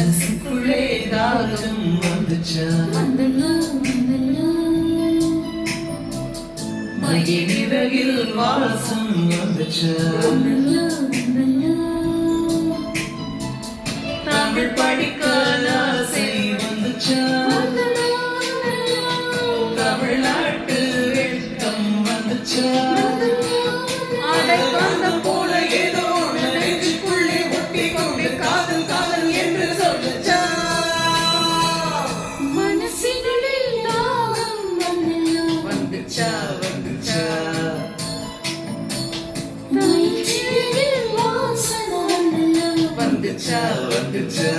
மனசுக்குள்ளே தாகம் வந்துச்சா மகிழ்வில் வாசம் வந்துச்சா தமிழ் படிக்க ஆசை வந்துச்சா தமிழ்நாட்டு வெட்கம் வந்துச்சா அதை வந்த போல ஏதோ நெஞ்சுக்குள்ளே ஒட்டி கொண்டு காதல் காதல் என்று சொல்லுச்சா மனசினுள் தாகம் வந்துச்சா வந்துச்சா வயிற்றில் வாசனை வந்துச்சா வந்துச்சா